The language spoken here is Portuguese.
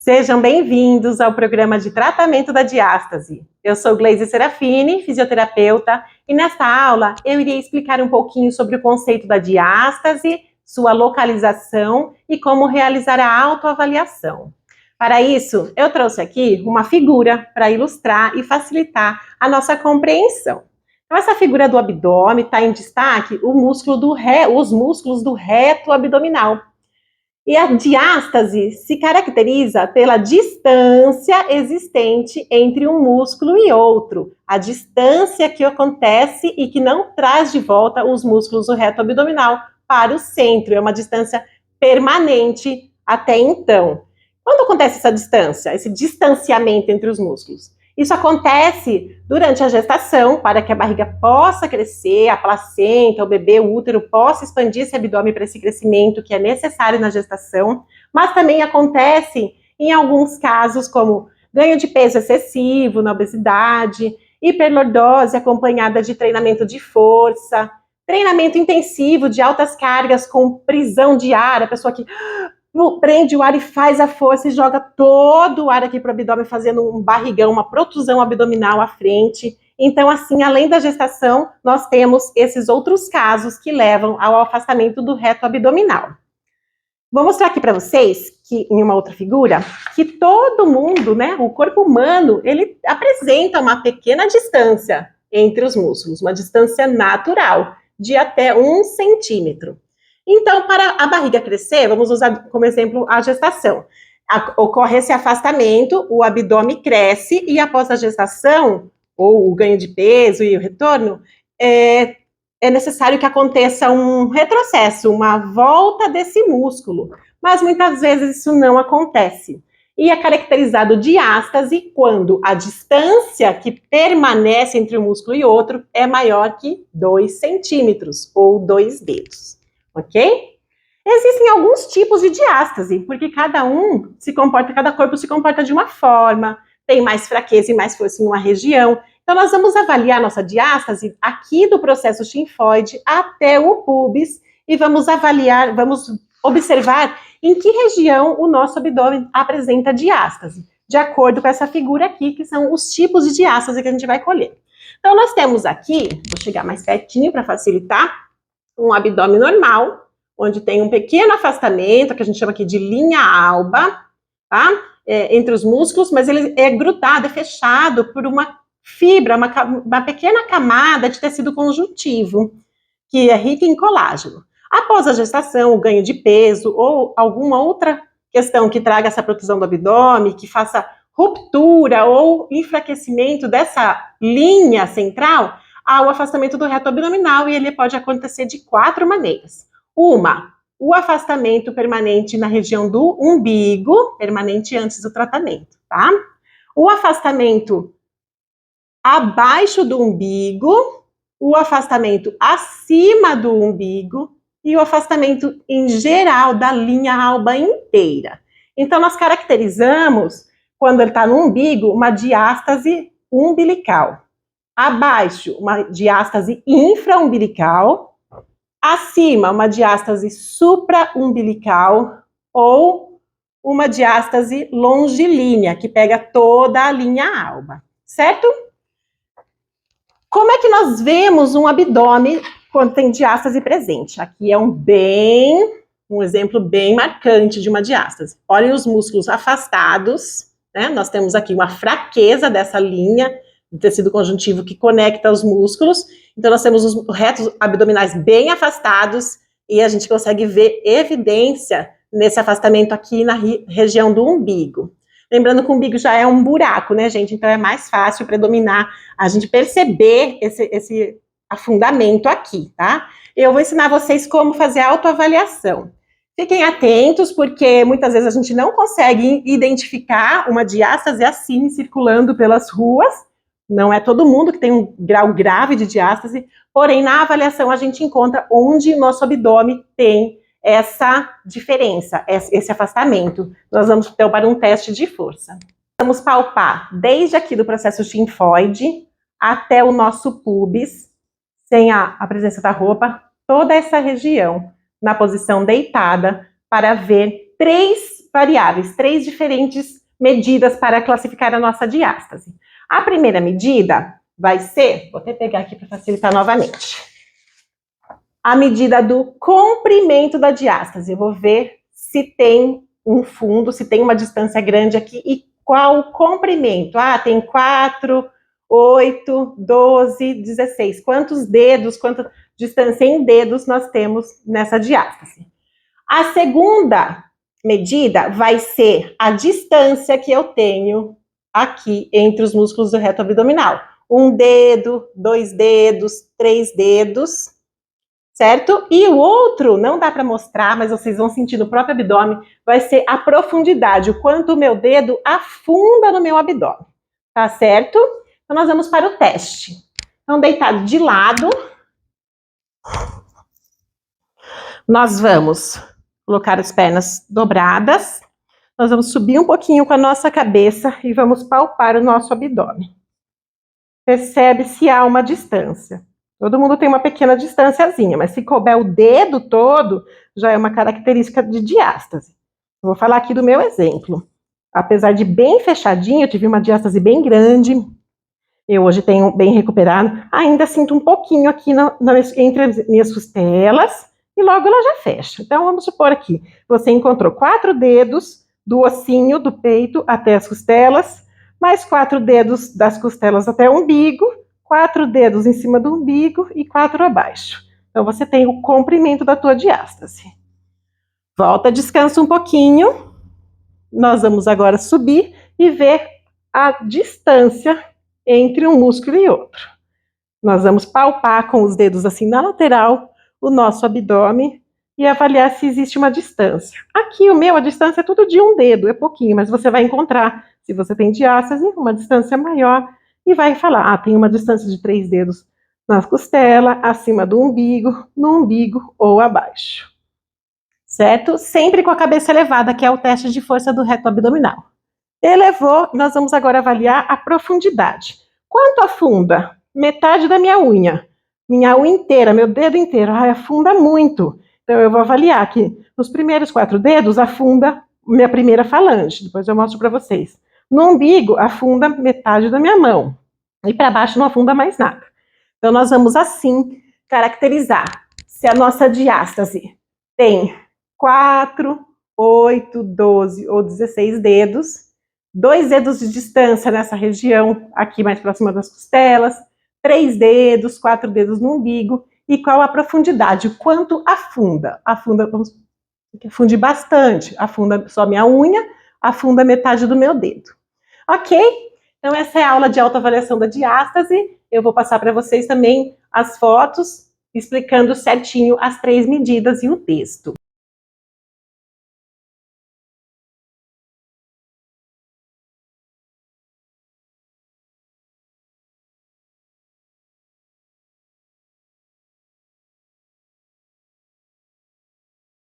Sejam bem-vindos ao programa de tratamento da diástase. Eu sou Gleise Serafini, fisioterapeuta, e nesta aula eu irei explicar um pouquinho sobre o conceito da diástase, sua localização e como realizar a autoavaliação. Para isso, eu trouxe aqui uma figura para ilustrar e facilitar a nossa compreensão. Então, essa figura do abdômen está em destaque os músculos do reto abdominal. E a diástase se caracteriza pela distância existente entre um músculo e outro, a distância que acontece e que não traz de volta os músculos do reto abdominal para o centro, é uma distância permanente até então. Quando acontece essa distância, esse distanciamento entre os músculos? Isso acontece durante a gestação, para que a barriga possa crescer, a placenta, o bebê, o útero possa expandir esse abdômen para esse crescimento que é necessário na gestação, mas também acontece em alguns casos como ganho de peso excessivo na obesidade, hiperlordose acompanhada de treinamento de força, treinamento intensivo de altas cargas com prisão de ar, a pessoa que prende o ar e faz a força e joga todo o ar aqui para o abdômen, fazendo um barrigão, uma protusão abdominal à frente. Então, assim, além da gestação, nós temos esses outros casos que levam ao afastamento do reto abdominal. Vou mostrar aqui para vocês, que em uma outra figura, que todo mundo, né, o corpo humano, ele apresenta uma pequena distância entre os músculos, uma distância natural de até 1 centímetro. Então, para a barriga crescer, vamos usar como exemplo a gestação. Ocorre esse afastamento, o abdômen cresce e após a gestação, ou o ganho de peso e o retorno, é necessário que aconteça um retrocesso, uma volta desse músculo. Mas muitas vezes isso não acontece. E é caracterizado diástase quando a distância que permanece entre um músculo e outro é maior que 2 centímetros ou 2 dedos. Ok? Existem alguns tipos de diástase, porque cada corpo se comporta de uma forma, tem mais fraqueza e mais força em uma região. Então, nós vamos avaliar nossa diástase aqui do processo xinfóide até o pubis e vamos observar em que região o nosso abdômen apresenta diástase, de acordo com essa figura aqui, que são os tipos de diástase que a gente vai colher. Então, nós temos aqui, vou chegar mais pertinho para facilitar, um abdômen normal, onde tem um pequeno afastamento, que a gente chama aqui de linha alba, tá? Entre os músculos, mas ele é grudado, é fechado por uma fibra, uma pequena camada de tecido conjuntivo, que é rica em colágeno. Após a gestação, o ganho de peso ou alguma outra questão que traga essa protusão do abdômen, que faça ruptura ou enfraquecimento dessa linha central, há o afastamento do reto abdominal e ele pode acontecer de 4 maneiras. O afastamento permanente na região do umbigo, permanente antes do tratamento, tá? O afastamento abaixo do umbigo, o afastamento acima do umbigo e o afastamento em geral da linha alba inteira. Então, nós caracterizamos, quando ele está no umbigo, uma diástase umbilical. Abaixo, uma diástase infraumbilical. Acima, uma diástase supraumbilical ou uma diástase longilínea, que pega toda a linha alba, certo? Como é que nós vemos um abdômen quando tem diástase presente? Aqui é um exemplo bem marcante de uma diástase. Olhem os músculos afastados, né? Nós temos aqui uma fraqueza dessa linha do tecido conjuntivo que conecta os músculos. Então, nós temos os retos abdominais bem afastados e a gente consegue ver evidência nesse afastamento aqui na região do umbigo. Lembrando que o umbigo já é um buraco, né, gente? Então, é mais fácil predominar, a gente perceber esse afundamento aqui, tá? Eu vou ensinar vocês como fazer a autoavaliação. Fiquem atentos, porque muitas vezes a gente não consegue identificar uma diástase assim, circulando pelas ruas. Não é todo mundo que tem um grau grave de diástase, porém, na avaliação, a gente encontra onde o nosso abdômen tem essa diferença, esse afastamento. Nós vamos, então, para um teste de força. Vamos palpar desde aqui do processo xinfóide até o nosso pubis, sem a presença da roupa, toda essa região, na posição deitada, para ver 3 variáveis, 3 diferentes medidas para classificar a nossa diástase. A primeira medida vai ser, vou até pegar aqui para facilitar novamente, a medida do comprimento da diástase. Eu vou ver se tem um fundo, se tem uma distância grande aqui e qual o comprimento. Ah, tem 4, 8, 12, 16. Quantos dedos, quanta distância em dedos nós temos nessa diástase? A segunda medida vai ser a distância que eu tenho aqui entre os músculos do reto abdominal. 1 dedo, 2 dedos, 3 dedos, certo? E o outro, não dá para mostrar, mas vocês vão sentir no próprio abdômen, vai ser a profundidade, o quanto o meu dedo afunda no meu abdômen, tá certo? Então, nós vamos para o teste. Então, deitado de lado, nós vamos colocar as pernas dobradas, nós vamos subir um pouquinho com a nossa cabeça e vamos palpar o nosso abdômen. Percebe se há uma distância. Todo mundo tem uma pequena distânciazinha, mas se couber o dedo todo, já é uma característica de diástase. Eu vou falar aqui do meu exemplo. Apesar de bem fechadinho, eu tive uma diástase bem grande, eu hoje tenho bem recuperado, ainda sinto um pouquinho aqui entre as minhas costelas, e logo ela já fecha. Então, vamos supor aqui, você encontrou 4 dedos do ossinho do peito até as costelas, mais 4 dedos das costelas até o umbigo, 4 dedos em cima do umbigo e 4 abaixo. Então, você tem o comprimento da tua diástase. Volta, descansa um pouquinho. Nós vamos agora subir e ver a distância entre um músculo e outro. Nós vamos palpar com os dedos assim na lateral o nosso abdômen e avaliar se existe uma distância. Aqui a distância é tudo de 1 dedo, é pouquinho, mas você vai encontrar, se você tem diástase, uma distância maior e vai falar, tem uma distância de 3 dedos na costela, acima do umbigo, no umbigo ou abaixo. Certo? Sempre com a cabeça elevada, que é o teste de força do reto abdominal. Elevou, nós vamos agora avaliar a profundidade. Quanto afunda? Metade da minha unha inteira, meu dedo inteiro, afunda muito. Então eu vou avaliar que nos primeiros 4 dedos afunda minha primeira falange, depois eu mostro para vocês. No umbigo afunda metade da minha mão e para baixo não afunda mais nada. Então nós vamos assim caracterizar se a nossa diástase tem 4, 8, 12 ou 16 dedos, 2 dedos de distância nessa região, aqui mais próxima das costelas, 3 dedos, 4 dedos no umbigo, e qual a profundidade, o quanto afunda. Afunda, vamos afundir bastante, afunda só minha unha, afunda metade do meu dedo. Ok? Então essa é a aula de autoavaliação da diástase, eu vou passar para vocês também as fotos, explicando certinho as 3 medidas e o texto.